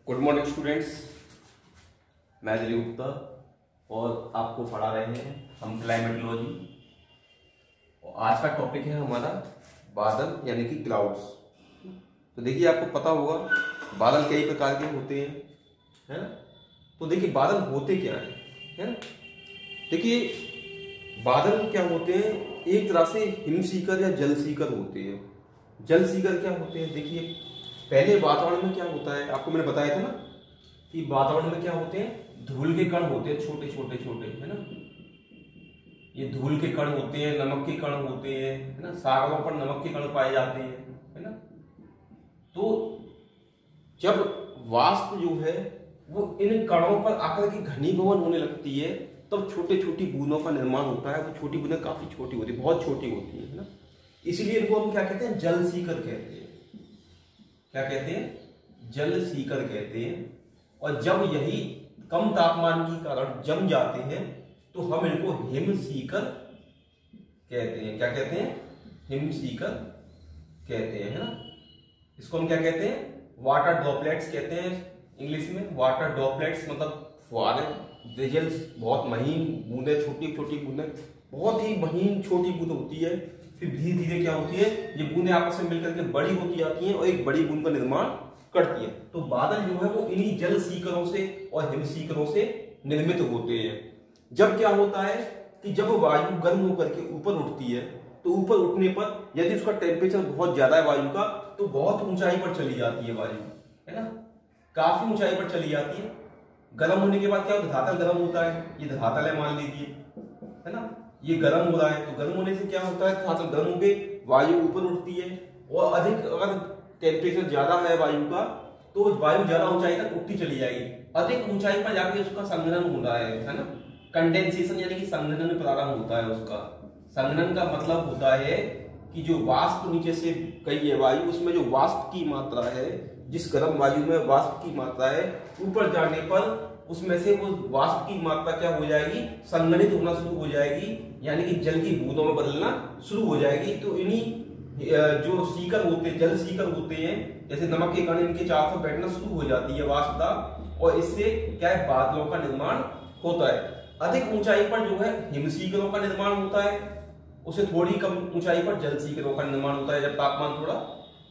Good morning students, मैं दिलीप गुप्ता और आपको पढ़ा रहे हैं हम क्लाइमेटोलॉजी। और आज का टॉपिक है हमारा बादल यानी कि क्लाउड्स। तो देखिए, आपको पता होगा बादल कई प्रकार के होते हैं, है ना। तो देखिए बादल होते क्या है ना। देखिए बादल क्या होते हैं, एक तरह से हिम सीकर या जल सीकर होते हैं। जल सीकर क्या होते हैं, देखिए पहले वातावरण में क्या होता है, आपको मैंने बताया था ना कि वातावरण में क्या होते हैं, धूल के कण होते हैं, छोटे छोटे छोटे, है ना। ये धूल के कण होते हैं, नमक के कण होते हैं, है ना। सागरों पर नमक के कण पाए जाते हैं, है ना। तो जब वाष्प जो है वो इन कणों पर आकर के घनीभवन होने लगती है, तब छोटे छोटी बूंदों का निर्माण होता है। वो छोटी बूंदें काफी छोटी होती है, बहुत छोटी होती है ना। इसीलिए इनको हम क्या कहते हैं, जल सीकर कहते हैं। क्या कहते हैं, जल सीकर कहते हैं। और जब यही कम तापमान के कारण जम जाते हैं तो हम इनको हिम सीकर कहते हैं। क्या कहते हैं, हिम सीकर कहते हैं, है ना। इसको हम क्या कहते हैं, वाटर ड्रॉपलेट्स कहते हैं इंग्लिश में। वाटर ड्रॉपलेट्स मतलब फुहारे, ड्रिजल्स, बहुत महीन बूंदें, छोटी छोटी बूंदें, बहुत ही महीन छोटी बूंद होती है। फिर धीरे धीरे क्या होती है, ये बूंदें आपस में मिलकर के बड़ी होती जाती हैं और एक बड़ी बूंद का निर्माण करती है। तो बादल जो है वो इन्हीं जल सीकरों से और हिम सीकरों से निर्मित होते हैं। जब क्या होता है कि जब वायु गर्म होकर के ऊपर उठती है, तो ऊपर उठने पर यदि उसका टेम्परेचर बहुत ज्यादा है वायु का, तो बहुत ऊंचाई पर चली जाती है वायु, है ना। काफी ऊंचाई पर चली जाती है। गर्म होने के बाद क्या होता है, धरातल गर्म होता है। ये धरातल है मान लीजिए, है ना। ये गर्म हो रहा है, तो गर्म होने से क्या होता है, धरातल गर्म हो गई, वायु ऊपर उठती है। और अधिक अगर टेम्परेचर ज्यादा है वायु का, तो वायु ज्यादा ऊंचाई तक उठती चली जाएगी। अधिक ऊंचाई पर जाके उसका संघनन हो रहा है ना। कंडेंसेशन यानी कि संघनन प्रारंभ होता है उसका। संघनन का मतलब होता है कि जो वाष्प नीचे से गई है वायु, उसमें जो वाष्प की मात्रा है, जिस गर्म वायु में वाष्प की मात्रा है, ऊपर जाने पर उसमें से वो वाष्प की मात्रा क्या हो जाएगी, संघनित होना शुरू हो जाएगी, यानी कि जल की बूंदों में बदलना शुरू हो जाएगी। तो इन्हीं जो सीकर होते हैं, जल सीकर होते हैं, जैसे नमक के कण इनके चारों तरफ बैठना शुरू हो जाती है वाष्पता, और इससे क्या है, बादलों का निर्माण होता है। अधिक ऊंचाई पर जो है हिम सीकरों का निर्माण होता है, उसे थोड़ी कम ऊंचाई पर जल सीकरों का निर्माण होता है जब तापमान थोड़ा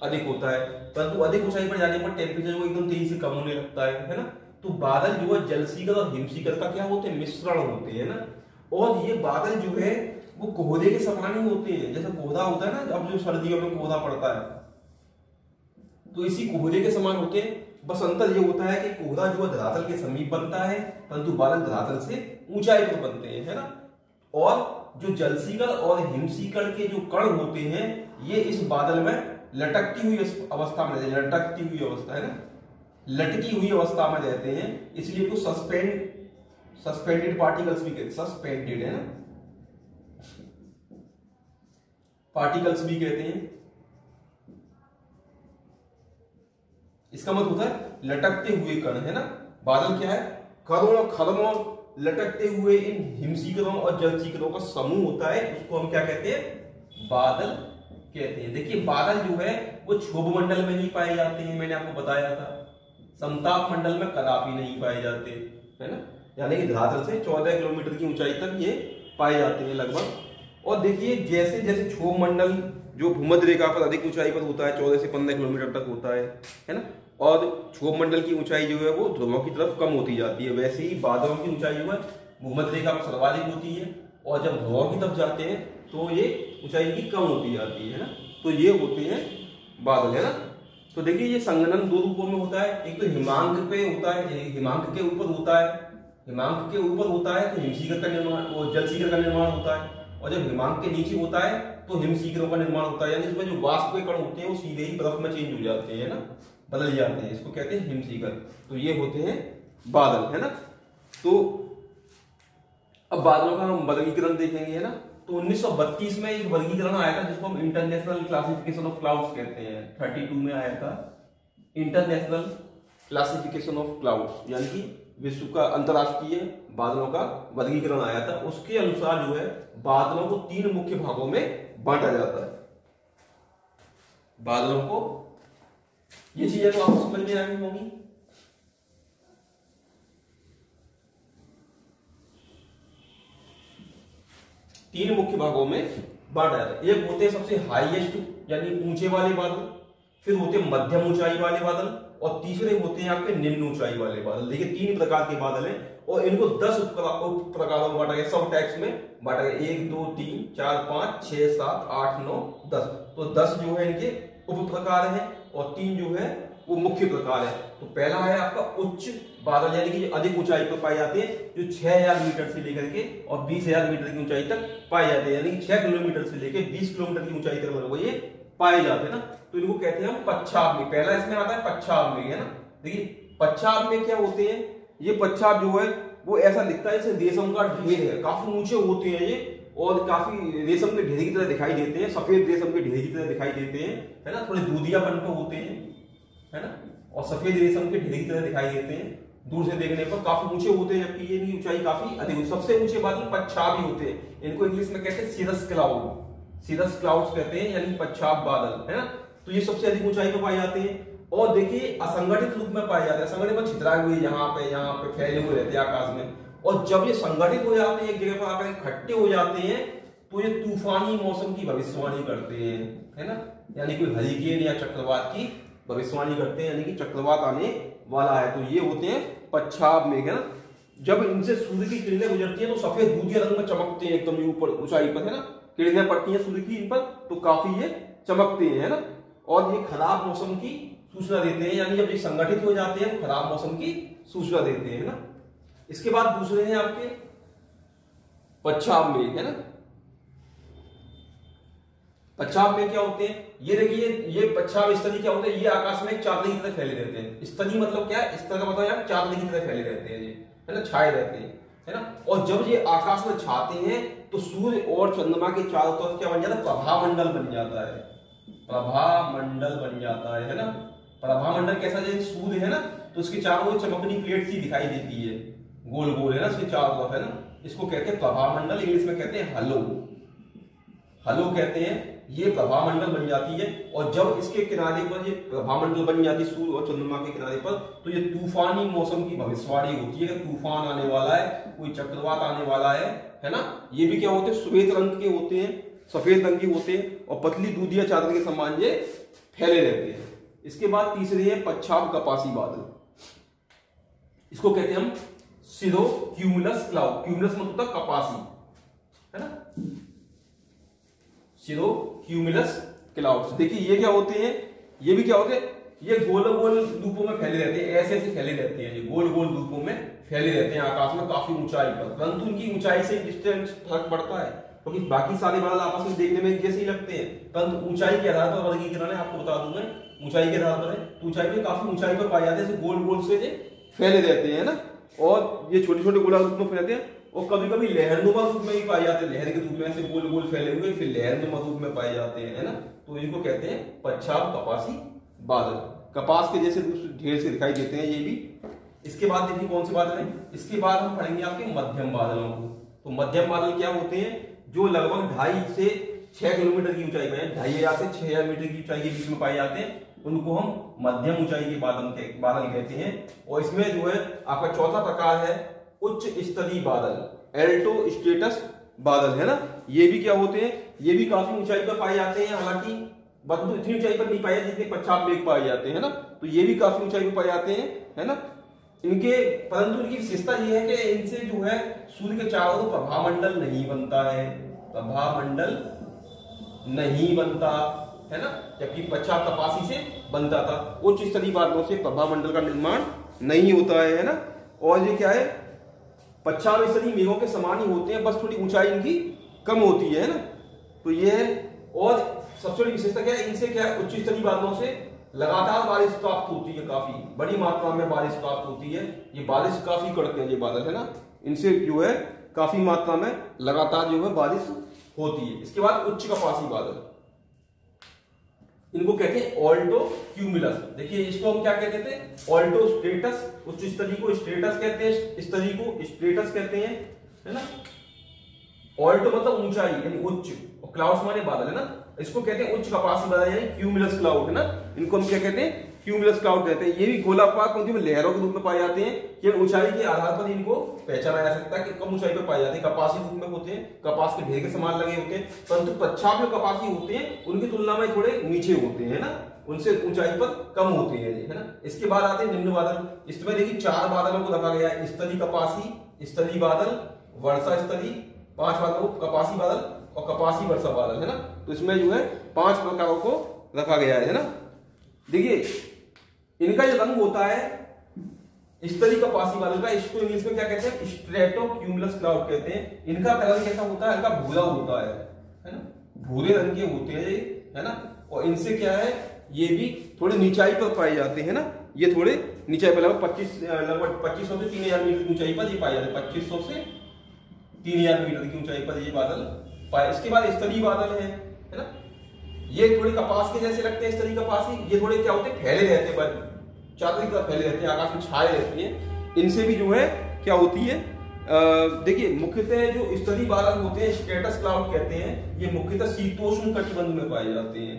अधिक होता है। परंतु अधिक ऊंचाई पर जाने पर टेम्परेचर वो एकदम तेजी से कम होने लगता है ना। तो बादल जो है जल सीकर और हिम सीकर का क्या होते हैं, मिश्रण होते हैं ना। और ये बादल जो है वो कोहरे के समान ही होते हैं। जैसे कोहरा होता है ना, अब जो सर्दियों में कोहरा पड़ता है, तो इसी कोहरे के समान होते हैं। बस अंतर ये होता है कि कोहरा जो है धरातल के समीप बनता है, परंतु बादल धरातल से ऊंचाई पर बनते हैं, है ना। और जो जल सीकर और हिम सीकर के जो कण होते हैं, ये इस बादल में लटकती हुई अवस्था में, लटकती हुई अवस्था, है ना, लटकी हुई अवस्था में रहते हैं। इसलिए इनको सस्पेंडेड पार्टिकल्स भी कहते हैं। सस्पेंडेड, है ना, पार्टिकल्स भी कहते हैं। इसका मतलब होता है लटकते हुए कण, है ना। बादल क्या है, करोड़ों खरबों लटकते हुए इन हिमसीकरों और जल सीकरों का समूह होता है। उसको हम क्या कहते हैं, बादल कहते हैं। देखिए बादल जो है वो क्षोभ मंडल में ही पाए जाते हैं, मैंने आपको बताया था। समताप मंडल में कदापि नहीं पाए जाते, है ना। यानी कि धरातल से 14 किलोमीटर की ऊंचाई तक ये पाए जाते हैं लगभग। और देखिए जैसे जैसे क्षोभ मंडल जो भूमध्य रेखा पर अधिक ऊंचाई पर होता है, 14 से 15 किलोमीटर तक होता है ना। और क्षोभ मंडल की ऊंचाई जो है वो ध्रुवों की तरफ कम होती जाती है। वैसे ही बादलों की ऊंचाई जो है भूमध्य रेखा पर सर्वाधिक होती है, और जब ध्रुवों की तरफ जाते हैं तो ये ऊंचाई की कम होती जाती है ना। तो ये होते हैं बादल, है ना। तो देखिए ये संघनन दो रूपों में होता है। एक तो हिमांक पे होता है, हिमांक के ऊपर होता है। हिमांक के ऊपर होता है तो हिमसीकर का निर्माण, वो जल सीकर का निर्माण होता है। और जब हिमांक के नीचे होता है तो हिमसीकरों का निर्माण होता है। यानी इसमें जो वाष्प के कण होते हैं वो सीधे ही बर्फ में चेंज हो जाते हैं ना, बदल जाते हैं। इसको कहते हैं हिमसीकर। तो ये होते हैं बादल, है ना। तो अब बादलों का हम वर्गीकरण देखेंगे, है ना। तो 1932 में एक वर्गीकरण आया था जिसको हम इंटरनेशनल क्लासिफिकेशन ऑफ क्लाउड्स कहते हैं। 32 में आया था इंटरनेशनल क्लासिफिकेशन ऑफ क्लाउड्स, यानी कि विश्व का अंतरराष्ट्रीय बादलों का वर्गीकरण आया था। उसके अनुसार जो है बादलों को 3 मुख्य भागों में बांटा जाता है। बादलों को, ये चीजें तो आपको समझ में आई होंगी, तीन मुख्य भागों में बांटा जाता है। एक होते हैं सबसे हाईएस्ट यानी ऊंचे वाले बादल, फिर होते हैं मध्यम ऊंचाई वाले बादल, और तीसरे होते हैं आपके निम्न ऊंचाई वाले बादल। देखिए तीन प्रकार के बादल हैं और इनको 10 उप प्रकारों में बांटा गया, सब टाइप्स में बांटा गया। 1 2 3 4 5 6 7 8 9 10। तो 10 जो है इनके उप प्रकार हैं और 3 जो है वो मुख्य प्रकार है। तो पहला है आपका उच्च बादल, यानी कि अधिक ऊंचाई पर पाए जाते हैं, जो 6000 मीटर से लेकर के और 20000 मीटर की ऊंचाई तक पाए जाते हैं, यानी कि 6 किलोमीटर से लेकर 20 किलोमीटर की ऊंचाई तक वो ये पाए जाते हैं ना। तो इनको कहते हैं हम पच्छाद में। पहला इसमें आता है पच्छाद में, है ना। देखिए पच्छाद में क्या होते हैं, ये पच्छाद जो है वो ऐसा दिखता है जैसे रेशम का ढेर है, काफी ऊंचे होते हैं ये और काफी रेशम के ढेर की तरह दिखाई देते हैं, सफेद रेशम के ढेर की तरह दिखाई देते हैं, है ना। थोड़े दूधियापन पे होते हैं, है ना, और सफेद रेशम के ढेर की तरह दिखाई देते हैं दूर से देखने पर, काफी ऊंचे होते हैं, जबकि ये ऊंचाई काफी अधिक होती है। सबसे ऊंचे बादल पच्छाद ही होते हैं, इनको इंग्लिश में कहते हैं सीरस क्लाउड, सीरस क्लाउड्स कहते हैं, यानी पच्छाद बादल, है ना। तो ये सबसे अधिक ऊंचाई पर पाए जाते हैं और देखिए असंगठित रूप में पाए जाते हैं। असंगठित में छितराए हुए यहाँ पे फैले हुए रहते हैं आकाश में, और जब ये संगठित हो जाते हैं एक जगह पर आकर इकट्ठे हो जाते हैं तो ये तूफानी मौसम की भविष्यवाणी करते हैं, है ना, यानी कोई हरिकेन या चक्रवात की भविष्यवाणी करते हैं, यानी कि चक्रवात आने वाला है। तो ये होते हैं पच्छाद मेघ, है ना। जब इनसे सूर्य की किरणें गुजरती हैं तो सफेद दूधिया रंग में चमकते हैं, एकदम ऊपर ऊंचाई पर, है ना। किरणें पड़ती हैं सूर्य की इन पर तो काफी ये चमकते हैं, है ना। और ये खराब मौसम की सूचना देते हैं, यानी जब ये संगठित हो जाते हैं तो खराब मौसम की सूचना देते हैं, ना। इसके बाद दूसरे हैं आपके पच्छाद मेघ, है ना। पच्छाद मेघ क्या होते हैं, ये देखिए ये पच्छाद स्तरी क्या होते हैं, ये आकाश में चांदनी की तरह फैले रहते हैं। स्तरी मतलब क्या है, इस तरह का मतलब यार चांदनी की तरह फैले रहते हैं ये, है ना, छाए रहते हैं, है ना। और जब ये आकाश में छाते हैं तो सूर्य और चंद्रमा के चारों तरफ क्या बन जाता है, प्रभामंडल बन जाता है, प्रभामंडल बन जाता है ना। प्रभामंडल कैसा, जैसे सूर्य है ना तो उसके चारों ओर चमकनी प्लेट सी दिखाई देती है, गोल गोल, है ना, उसके चारों तरफ, है ना। इसको कहते हैं प्रभामंडल, इंग्लिश में कहते हैं हलो, हलो कहते हैं। ये प्रभामंडल बन जाती है और जब इसके किनारे पर ये प्रभामंडल बन जाती है सूर्य और चंद्रमा के किनारे पर, तो ये तूफानी मौसम की भविष्यवाणी होती है, तूफान आने वाला है, कोई चक्रवात आने वाला है ना। ये भी क्या होते हैं, श्वेत रंग के होते हैं, सफेद रंग के होते हैं और पतली दूधिया चादर के समान ये फैले रहते हैं। इसके बाद तीसरे है पच्छाद कपासी बादल, इसको कहते हैं हम सिरो क्यूमुलस क्लाउड। क्यूमुलस मतलब कपासी, है ना, सिरो क्यूमुलस क्लाउड्स। देखिए ये क्या होते हैं, ये भी क्या होते हैं, ये गोल गोल रूपों में फैले रहते हैं, ऐसे ऐसे फैले रहते हैं, ये गोल गोल रूपों में फैले रहते हैं आकाश में काफी ऊंचाई पर, परंतु उनकी ऊंचाई से डिस्टेंस फर्क पड़ता है, क्योंकि बाकी सारे बादल आपस में देखने में जैसे ही लगते हैं, परंतु ऊंचाई के आधार पर वर्गीकरण है, आपको बता दूंगा ऊंचाई के आधार पर है। तो ऊंचाई पे काफी ऊंचाई पर पाए जाते हैं, गोल गोल से फैले रहते हैं ना, और ये छोटे छोटे गोला रूप में फैलते हैं और कभी कभी लहरनुमा रूप में भी पाए जाते हैं, लहर के रूप में ऐसे गोल गोल फैले हुए फिर लहरनुमा रूप में पाए जाते हैं, है ना। तो इनको कहते हैं पच्छाद कपासी बादल, कपास के जैसे ढेर से दिखाई देते हैं ये भी। इसके बाद देखिए कौन से बादल हैं, इसके बाद हम पढ़ेंगे आपके मध्यम बादलों को। तो मध्यम बादल क्या होते हैं, जो लगभग 2.5 से 6 किलोमीटर की ऊंचाई में, 2500 से 6000 मीटर की ऊंचाई के बीच में पाए जाते हैं, उनको हम मध्यम ऊंचाई के बादल कहते हैं। और इसमें जो है आपका चौथा प्रकार है उच्च स्तरीय बादल, एल्टो स्टेटस बादल, है ना। ये भी क्या होते हैं, ये भी काफी ऊंचाई पर पाए जाते हैं, हालांकि परंतु इतनी ऊंचाई पर नहीं पाए जाते जितने पच्छाद मेघ पाए जाते हैं ना। तो ये भी काफी ऊंचाई पर पाए जाते हैं, है ना। इनके परंतु इनकी विशेषता ये है कि इनसे जो है सूर्य के चारों ओर प्रभामंडल नहीं बनता है, प्रभामंडल नहीं बनता है ना, जबकि पच्छाद कपासी से बनता था। उच्च स्तरीय बादलों से प्रभामंडल का निर्माण नहीं होता है ना। और ये क्या है, पच्छाद स्तरीय मेघों के समान ही होते हैं, बस थोड़ी ऊंचाई इनकी कम होती है ना। तो ये है। और सबसे बड़ी विशेषता क्या है, इनसे क्या है, उच्च स्तरीय बादलों से लगातार बारिश प्राप्त होती है, काफी बड़ी मात्रा में बारिश प्राप्त होती है, ये बारिश काफी करते हैं ये बादल, है ना। इनसे जो है काफी मात्रा में लगातार जो है बारिश होती है। इसके बाद उच्च कपासी बादल, इनको कहते हैं ऑल्टो क्यूमुलस। देखिए इसको हम क्या कहते थे, ऑल्टो स्टेटस, उच्च स्तरीय को स्टेटस कहते हैं, स्तरीय को स्टेटस कहते हैं, है ना। ऑल्टो मतलब ऊंचाई यानी उच्च, और क्लाउड्स माने बादल, है ना। इसको कहते हैं उच्च कपासी बादल यानी क्यूमुलस क्लाउड, है ना। इनको हम क्या कहते हैं, क्यूमुलस क्लाउड कहते हैं। ये भी गोलाकार पंक्ति में लहरों के रूप में पाए जाते हैं। ये ऊंचाई के आधार पर इनको पहचाना जा सकता है कि कम ऊंचाई पर पाए जाते हैं। कपासी रूप में होते हैं, कपास के ढेर के समान लगे होते हैं, परंतु पच्छाप जो कपासी होते हैं उनकी तुलना में थोड़े नीचे होते हैं ना, उनसे ऊंचाई पर कम होते हैं, है ना। इसके बाद आते हैं निम्न बादल। इसमें देखिए 4 बादलों को रखा गया है, स्थली कपासी, स्थली बादल, वर्षा स्थली, 5 बादलों को कपासी बादल और कपासी वर्षा बादल, है ना। तो इसमें जो है 5 प्रकारों को रखा गया है ना। देखिए इनका जो रंग होता है स्थली कपासी बादल का, इसको इंग्लिश में क्या कहते हैं, स्ट्रेटोक्यूमुलस क्लाउड कहते हैं। इनका कलर कैसा होता है, हल्का भूरा होता है ना, भूरे रंग के होते हैं ये, है ना। और इनसे क्या है, ये भी थोड़े नीचाई पर पाए जाते हैं ना, ये थोड़े नीचाई पर लगभग 2500 से 3000 मीटर की ऊंचाई पर ये पाए जाते हैं। 2500 से 3000 मीटर की ऊंचाई पर ये बादल पाए। इसके बाद स्थलीय बादल है ना। ये थोड़े कपास के जैसे लगते हैं स्थलीय कपासी। ये थोड़े क्या होते हैं, फैले रहते हैं, चादर की तरह फैले रहते हैं, आकाश में छाए रहते हैं। इनसे भी जो है क्या होती है, देखिए मुख्यतः जो स्थलीय बादल होते हैं स्ट्रेटस क्लाउड कहते हैं, ये मुख्यतः शीतोष्ण कटिबंध में पाए जाते हैं,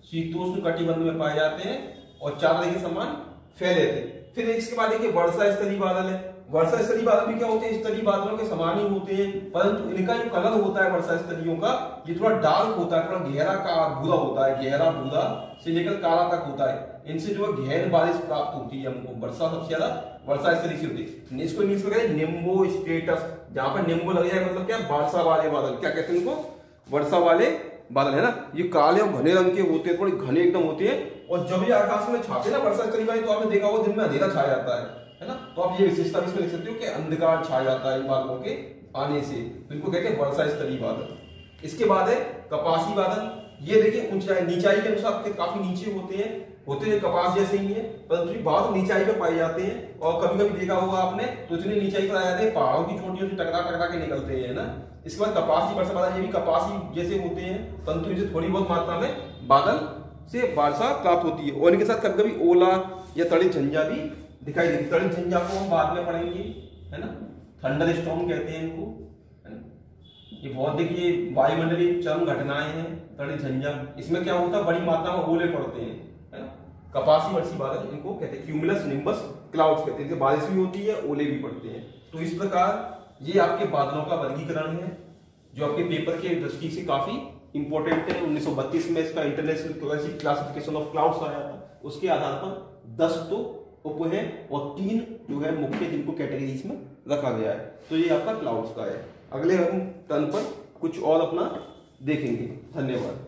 शीतोष्ण कटिबंध में पाए जाते हैं और चादर के समान फैले रहते हैं। फिर इसके बाद देखिए वर्षा स्थलीय बादल है। वर्षा स्थलीय बादल भी क्या होते हैं, स्थलीय बादलों के समान ही होते हैं, परंतु इनका जो कलर होता है वर्षा स्थलियों का, ये थोड़ा डार्क होता है, थोड़ा गहरा का भूरा होता है, गहरा भूरा से लेकर काला तक होता है। इनसे जो है गहन बारिश प्राप्त होती है हमको। वर्षा सबसे ज्यादा वर्षा स्थली से होती है। इसको इंग्लिश में कहते हैं निम्बो स्टेटस। जहां पर निम्बो लग जाए मतलब क्या, वर्षा वाले बादल, क्या कहते हैं इनको, वर्षा वाले बादल, है ना। ये काले और घने रंग के होते हैं, थोड़े घने एकदम होते हैं। और जब ये आकाश में छाते ना वर्षा स्थली वाले, तो आपने देखा होगा दिन में अंधेरा छा जाता है ना। तो आप ये विशेषता इसमें लिख सकते हो कि अंधकार छा जाता है इन बादलों के आने से, तो इनको कहते हैं वर्षा स्थलीय बादल। इसके बाद है कपासी बादल। ये देखिए ऊंचाई नीचाई के अनुसार काफी नीचे होते हैं कपास जैसे ही है, परंतु बहुत नीचाई पे पाए जाते हैं। और कभी कभी देखा होगा आपने, तो इतनी नीचाई पर आ जाते हैं, पहाड़ों की चोटियों से टकरा के निकलते हैं ना। इसके बाद कपासी वर्षा बादल, ये भी कपासी जैसे होते हैं, परंतु इनसे थोड़ी बहुत मात्रा में बादल से वर्षा प्राप्त होती है। और इनके साथ कभी कभी ओला या तड़ित झंझा भी दिखाई देती। तड़ित झंझा को हम बाद में पढ़ेंगे, है ना। थंडर स्टॉर्म कहते हैं इनको, है ना। ये बहुत देखिए वायुमंडलीय चरम घटनाएं हैं तड़ित झंझा। इसमें क्या होता है, बड़ी मात्रा में ओले पड़ते हैं, है ना। कपासी वर्षी बादल इनको कहते हैं क्यूमुलस निम्बस क्लाउड्स कहते हैं। बारिश भी होती है, ओले भी पड़ते हैं। तो इस प्रकार ये आपके बादलों का वर्गीकरण है, जो आपके पेपर के दृष्टि से काफी इंपॉर्टेंट है। 1932 में इसका इंटरनेशनल क्लासिफिकेशन ऑफ क्लाउड्स आया था। उसके आधार पर 10 तो उप है और 3 जो है मुख्य, जिनको कैटेगरीज में रखा गया है। तो ये आपका क्लाउड्स का है। अगले हम टर्न पर कुछ और अपना देखेंगे। धन्यवाद।